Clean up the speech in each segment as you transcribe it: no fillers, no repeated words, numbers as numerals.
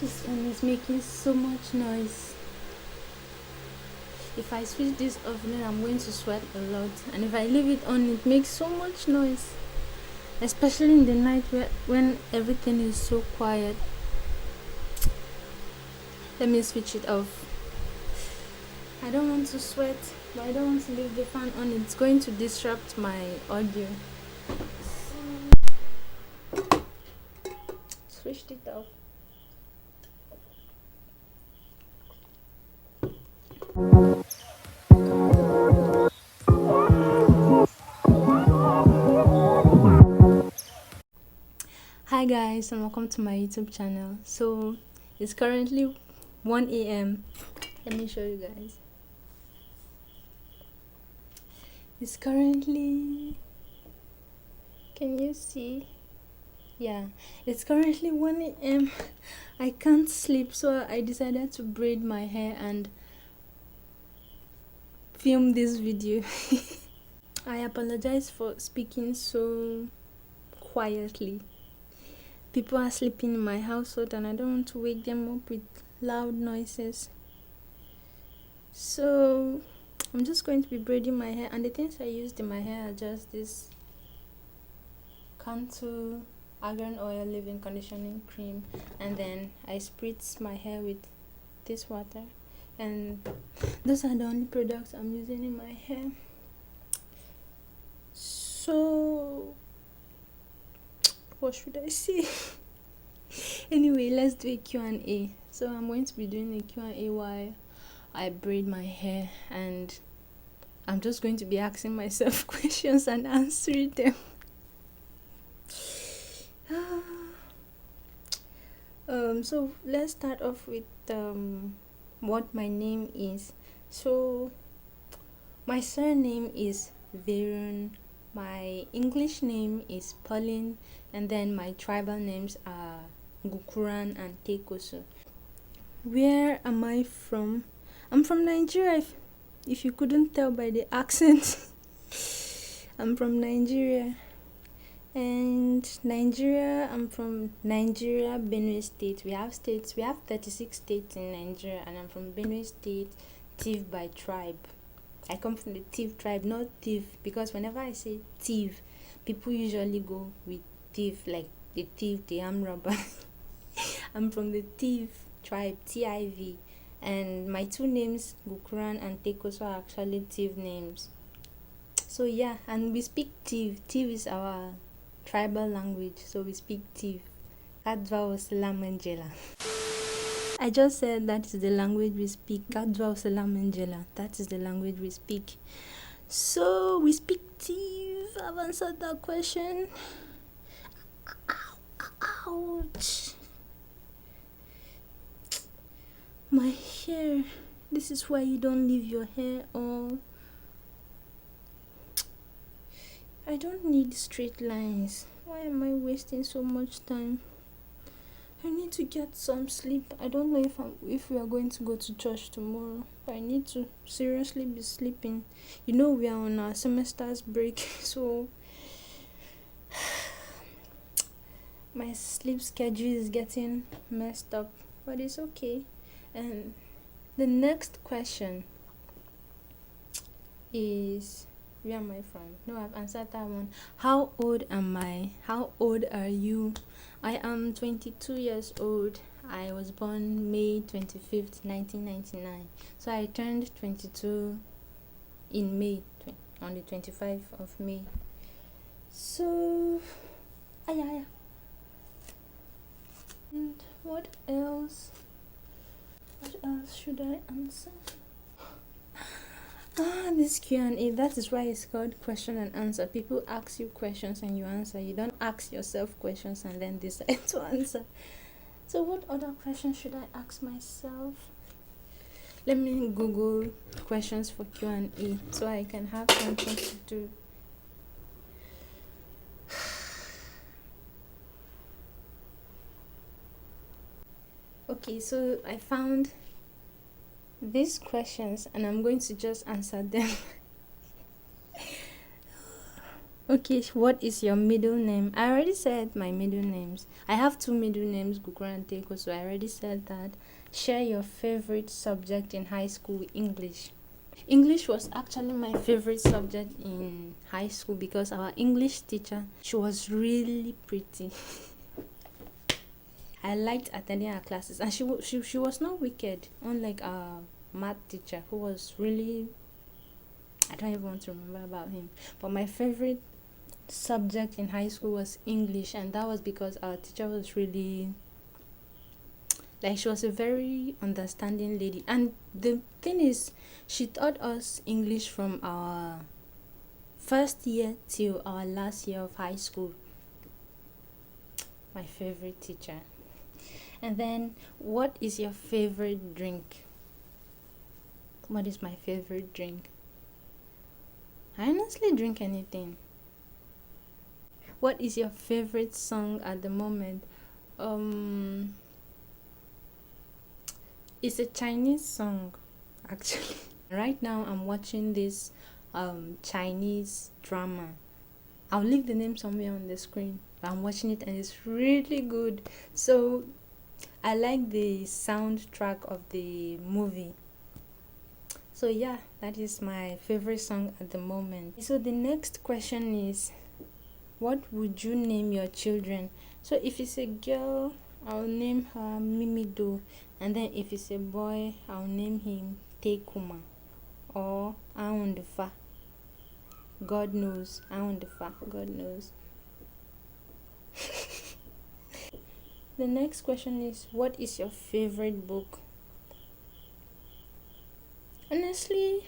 This one is making so much noise. If I switch this off, then I'm going to sweat a lot, and if I leave it on, it makes so much noise, especially in the night when everything is so quiet. Let me switch it off. I don't want to sweat, but I don't want to leave the fan on. It's going to disrupt my audio. Switched it off. Hi guys, and welcome to my YouTube channel. So it's currently 1 a.m. Let me show you guys. It's currently, can you see? Yeah, it's currently 1 a.m. I can't sleep, so I decided to braid my hair and film this video. I apologize for speaking so quietly. People are sleeping in my household and I don't want to wake them up with loud noises. So I'm just going to be braiding my hair, and the things I used in my hair are just this Cantu argan oil leave-in conditioning cream, and then I spritz my hair with this water, and those are the only products I'm using in my hair. So what should I say? Anyway, let's do a Q&A. So I'm going to be doing a Q&A while I braid my hair, and I'm just going to be asking myself questions and answering them. So let's start off with what my name is. So my surname is Veron, my English name is Pauline, and then my tribal names are Gukuran and Tekoso. Where am I from? I'm from Nigeria, if you couldn't tell by the accent. I'm from Nigeria. And Nigeria, I'm from Nigeria, Benue State. We have 36 states in Nigeria, and I'm from Benue State, Tiv by tribe. I come from the Tiv tribe, not Tiv, because whenever I say Tiv, people usually go with Tiv, like the Tiv, the arm robber. I'm from the Tiv tribe, Tiv, and my two names, Gukuran and Tekoso, are actually Tiv names. So yeah, and we speak Tiv. Tiv is our tribal language, so we speak Tiv. Kadva Osalam Angela. I just said that is the language we speak. Kadva Osalam Angela. That is the language we speak. So we speak Tiv. I've answered that question. Ouch. My hair. This is why you don't leave your hair all. I don't need straight lines. Why am I wasting so much time? I need to get some sleep. I don't know if we are going to go to church tomorrow. I need to seriously be sleeping. You know, we are on our semester's break, so my sleep schedule is getting messed up, but it's okay. And the next question is, where am I from? No, I've answered that one. How old am I? How old are you? I am 22 years old. I was born May 25th, 1999. So I turned 22 in May, on the 25th of May. So, And what else? What else should I answer? This Q&A, that is why it's called question and answer. People ask you questions and you answer. You don't ask yourself questions and then decide to answer. So what other questions should I ask myself? Let me Google questions for Q&A so I can have something to do. Okay, so I found these questions and I'm going to just answer them. Okay, what is your middle name? I already said my middle names. I have two middle names, Gugura and Teko, so I already said that. Share your favorite subject in high school, English. English was actually my favorite subject in high school because our English teacher, she was really pretty. I liked attending her classes, and she was not wicked, unlike our math teacher who was really, I don't even want to remember about him. But my favorite subject in high school was English, and that was because our teacher was really, like, she was a very understanding lady. And the thing is, she taught us English from our first year till our last year of high school. My favorite teacher. And then, what is your favorite drink? What is my favorite drink? I honestly drink anything. What is your favorite song at the moment? It's a Chinese song, actually. Right now, I'm watching this Chinese drama. I'll leave the name somewhere on the screen. I'm watching it and it's really good. So I like the soundtrack of the movie. So yeah, that is my favorite song at the moment. So the next question is, what would you name your children? So if it's a girl, I'll name her Mimido, and then if it's a boy, I'll name him Tekuma or Aundefa. God knows. Aundefa. God knows. The next question is, what is your favorite book? Honestly,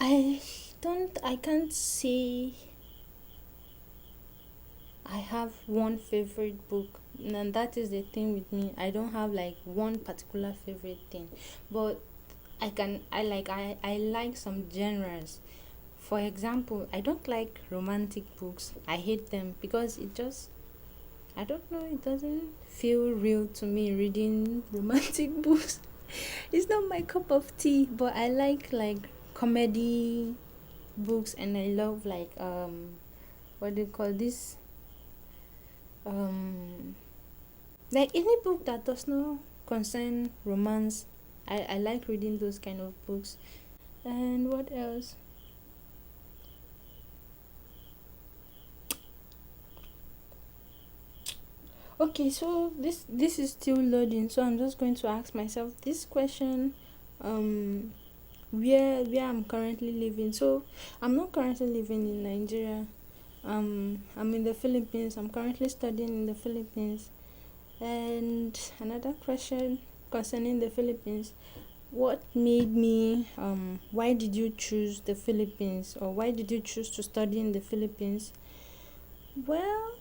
I can't say I have one favorite book, and that is the thing with me. I don't have like one particular favorite thing, but I like some genres. For example, I don't like romantic books. I hate them because it just, I don't know, it doesn't feel real to me reading romantic books. It's not my cup of tea, but I like comedy books, and I love what do you call this? Like any book that does not concern romance. I like reading those kind of books. And what else? Okay, so this is still loading, so I'm just going to ask myself this question. um where I'm currently living. So I'm not currently living in Nigeria. I'm in the Philippines. I'm currently studying in the Philippines. And another question concerning the Philippines: what made me why did you choose the Philippines, or why did you choose to study in the Philippines? Well,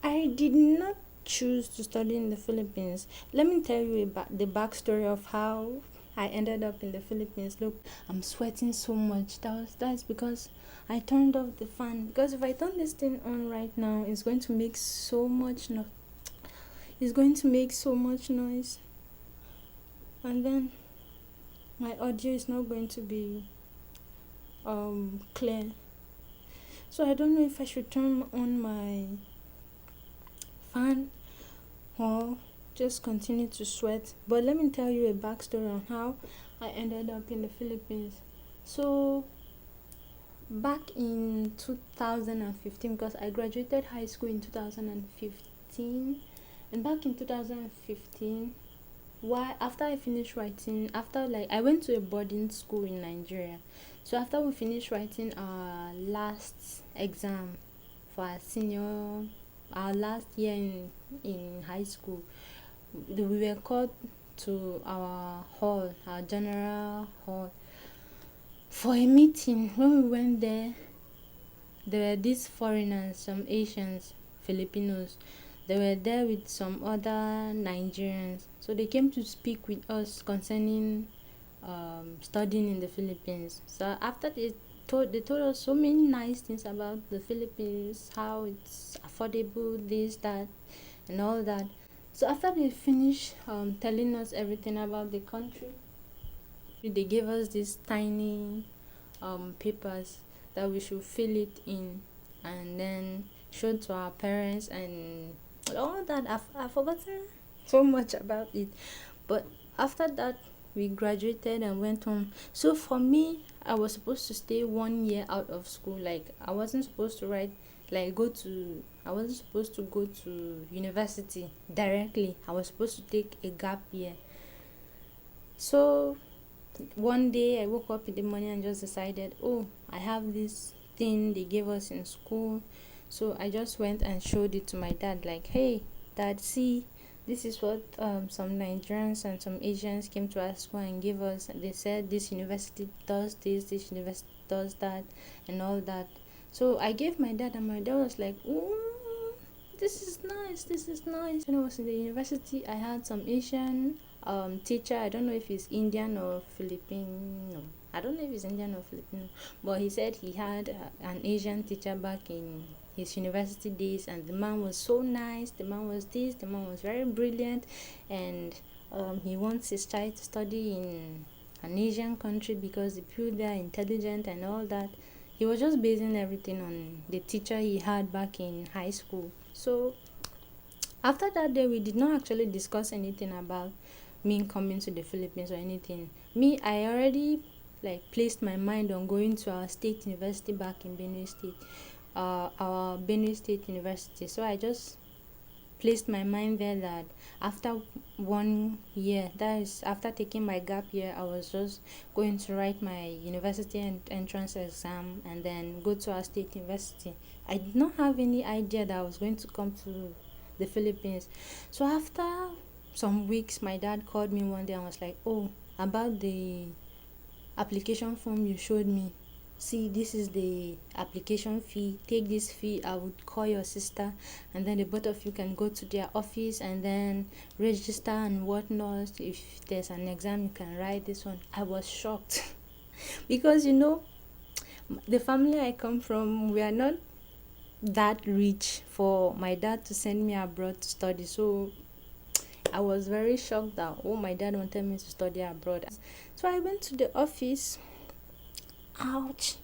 I did not choose to study in the Philippines. Let me tell you about the backstory of how I ended up in the Philippines. Look, I'm sweating so much. That's because I turned off the fan. Because if I turn this thing on right now, it's going to make so much noise. It's going to make so much noise, and then my audio is not going to be clear. So I don't know if I should turn on my fan or just continue to sweat. But let me tell you a backstory on how I ended up in the Philippines. So back in 2015, because I graduated high school in 2015, and back in 2015, why after I finished writing, after like I went to a boarding school in Nigeria. So after we finished writing our last exam for our last year in high school, we were called to our hall, our general hall, for a meeting. When we went there were these foreigners, some Asians, Filipinos. They were there with some other Nigerians. So they came to speak with us concerning studying in the Philippines. So after they told us so many nice things about the Philippines, how it's affordable, this, that, and all that. So after they finished telling us everything about the country, they gave us these tiny papers that we should fill it in and then show to our parents and all that. I've forgotten so much about it. But after that, we graduated and went home. So for me, I was supposed to stay 1 year out of school. Like I wasn't supposed to write, like go to. I wasn't supposed to go to university directly. I was supposed to take a gap year. So one day I woke up in the morning and just decided, oh, I have this thing they gave us in school. So I just went and showed it to my dad, like, hey, dad, see, this is what some Nigerians and some Asians came to our school and gave us. They said this university does this university does that, and all that. So I gave my dad, and my dad was like, oh, this is nice, this is nice. When I was in the university, I had some Asian teacher. I don't know if he's Indian or Filipino. I don't know if he's Indian or Filipino, but he said he had an Asian teacher back in his university days, and the man was so nice. The man was this, the man was very brilliant, and he wants his child to study in an Asian country because the people there are intelligent and all that. He was just basing everything on the teacher he had back in high school. So after that day, we did not actually discuss anything about me coming to the Philippines or anything. Me, I already placed my mind on going to our state university back in Benue State, our Benue State University. So I just placed my mind there that after 1 year, that is after taking my gap year, I was just going to write my university entrance exam and then go to our state university. I did not have any idea that I was going to come to the Philippines. So after some weeks, my dad called me one day and was like, oh, about the application form you showed me, see, this is the application fee, take this fee, I would call your sister, and then the both of you can go to their office and then register and whatnot. If there's an exam, you can write this one. I was shocked because the family I come from, we are not that rich for my dad to send me abroad to study. So I was very shocked that, oh, my dad wanted me to study abroad. So I went to the office. Ouch.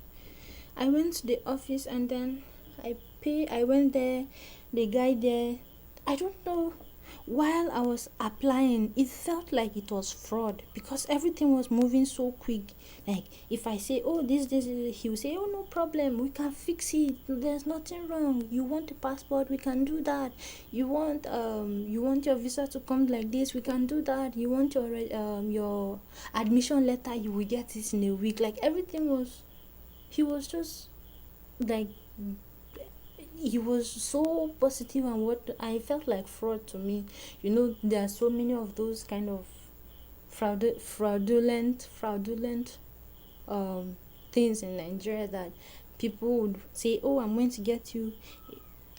I went to the office and then I went there. The guy there, I don't know, while I was applying, it felt like it was fraud because everything was moving so quick. Like if I say, oh, this, he will say, oh, no problem, we can fix it, there's nothing wrong. You want a passport, we can do that. You want your visa to come like this, we can do that. You want your admission letter, you will get it in a week. Like everything was, he was just like, he was so positive, and what I felt like fraud to me. There are so many of those kind of fraudulent things in Nigeria that people would say, oh, I'm going to get you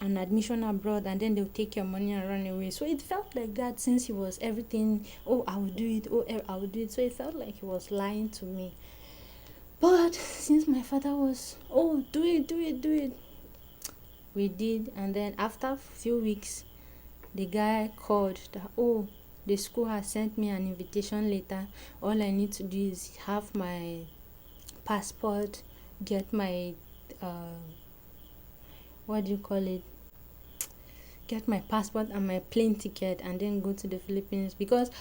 an admission abroad, and then they'll take your money and run away. So it felt like that since he was everything, oh, I will do it, oh, I will do it. So it felt like he was lying to me. But since my father was, oh, do it, we did. And then after a few weeks, the guy called that, oh, the school has sent me an invitation letter. All I need to do is have my passport, get my get my passport and my plane ticket, and then go to the Philippines. Because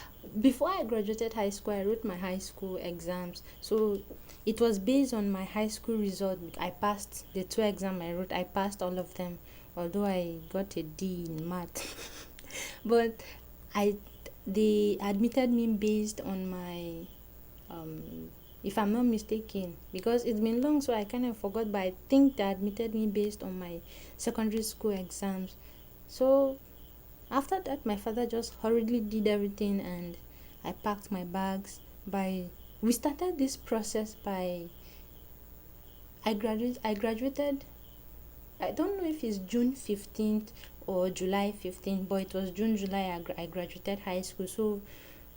before I graduated high school, I wrote my high school exams. So it was based on my high school result. I passed the 2 exams I wrote. I passed all of them, although I got a D in math. But they admitted me based on my if I'm not mistaken, because it's been long, so I kind of forgot, but I think they admitted me based on my secondary school exams. So after that, my father just hurriedly did everything, and I packed my bags. We started this process by I graduated. I don't know if it's June 15th or July 15th, but it was July I graduated high school. So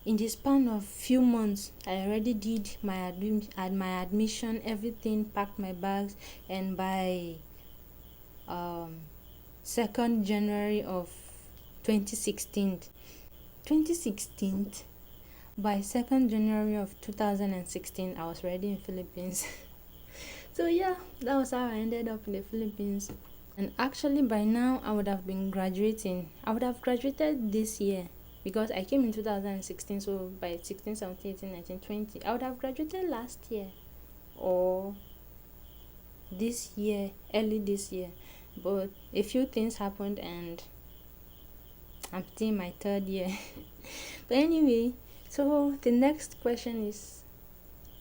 in the span of few months, I already did my admission, everything, packed my bags, and by 2nd January of 2016, by 2nd January of 2016, I was already in Philippines. So yeah, that was how I ended up in the Philippines. And actually, by now, I would have been graduating. I would have graduated this year because I came in 2016. So by 16, 17, 18, 19, 20, I would have graduated last year or this year, early this year. But a few things happened and I'm still in my third year. But anyway, so the next question is,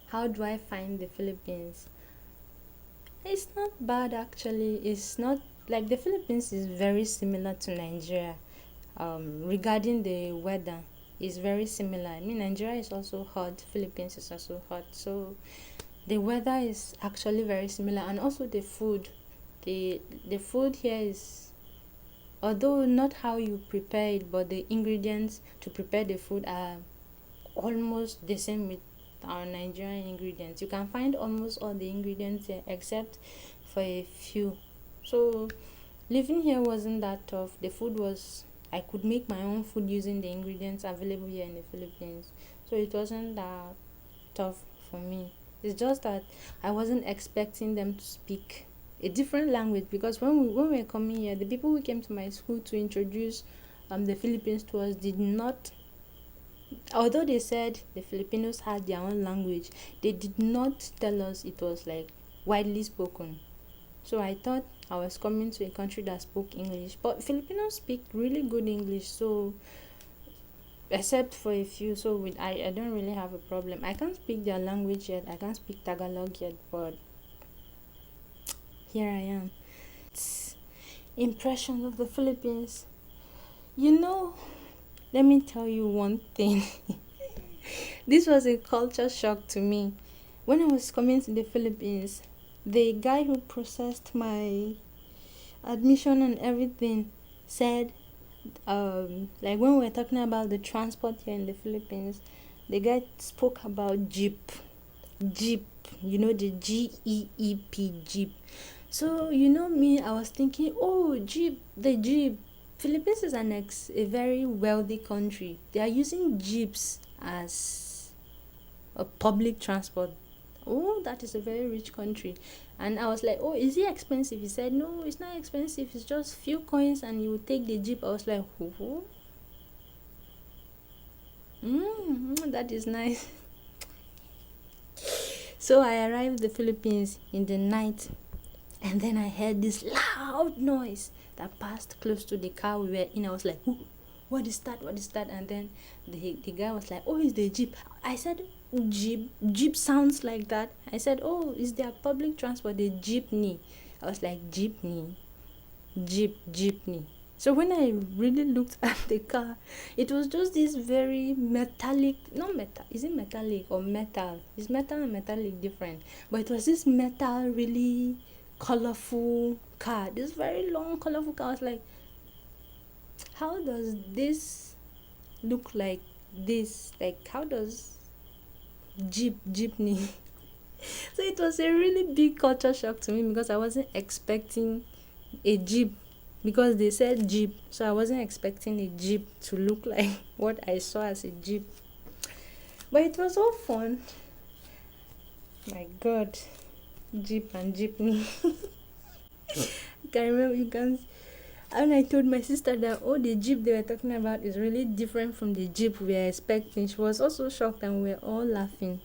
how do I find the Philippines? It's not bad actually. It's not like the Philippines is very similar to Nigeria. Regarding the weather, it's very similar. I mean, Nigeria is also hot. Philippines is also hot. So the weather is actually very similar, and also the food. The food here is, although not how you prepare it, but the ingredients to prepare the food are almost the same with our Nigerian ingredients. You can find almost all the ingredients here except for a few. So living here wasn't that tough. The food was, I could make my own food using the ingredients available here in the Philippines. So it wasn't that tough for me. It's just that I wasn't expecting them to speak a different language, because when we were coming here, the people who came to my school to introduce the Philippines to us did not, although they said the Filipinos had their own language, they did not tell us it was like widely spoken. So I thought I was coming to a country that spoke English, but Filipinos speak really good English. So except for a few, so with I don't really have a problem. I can't speak their language yet. I can't speak Tagalog yet, but here I am. It's impressions of the Philippines. You know, let me tell you one thing. This was a culture shock to me. When I was coming to the Philippines, the guy who processed my admission and everything said, like when we were talking about the transport here in the Philippines, the guy spoke about jeep, you know, the Geep, jeep. So you know me, I was thinking, oh, jeep, the jeep. Philippines is a very wealthy country. They are using jeeps as a public transport. Oh, that is a very rich country. And I was like, oh, is it expensive? He said, no, it's not expensive. It's just few coins and you will take the jeep. I was like, oh, that is nice. So I arrived in the Philippines in the night, and then I heard this loud noise that passed close to the car we were in. I was like, oh, what is that? What is that? And then the guy was like, oh, it's the jeep. I said, jeep sounds like that. I said, oh, is there public transport? The jeepney. I was like, jeepney, jeepney. So when I really looked at the car, it was just this very metallic, not metal, is it metallic or metal? Is metal and metallic different? But it was this metal, really colorful car, this very long colorful car. I was like, how does this look like this? Like, how does jeepney? So it was a really big culture shock to me, because I wasn't expecting a jeep, because they said jeep, so I wasn't expecting a jeep to look like what I saw as a jeep. But it was all fun. My god, jeep and jeepney. I can remember, you can, and I told my sister that, oh, the jeep they were talking about is really different from the jeep we were expecting. She was also shocked and we were all laughing.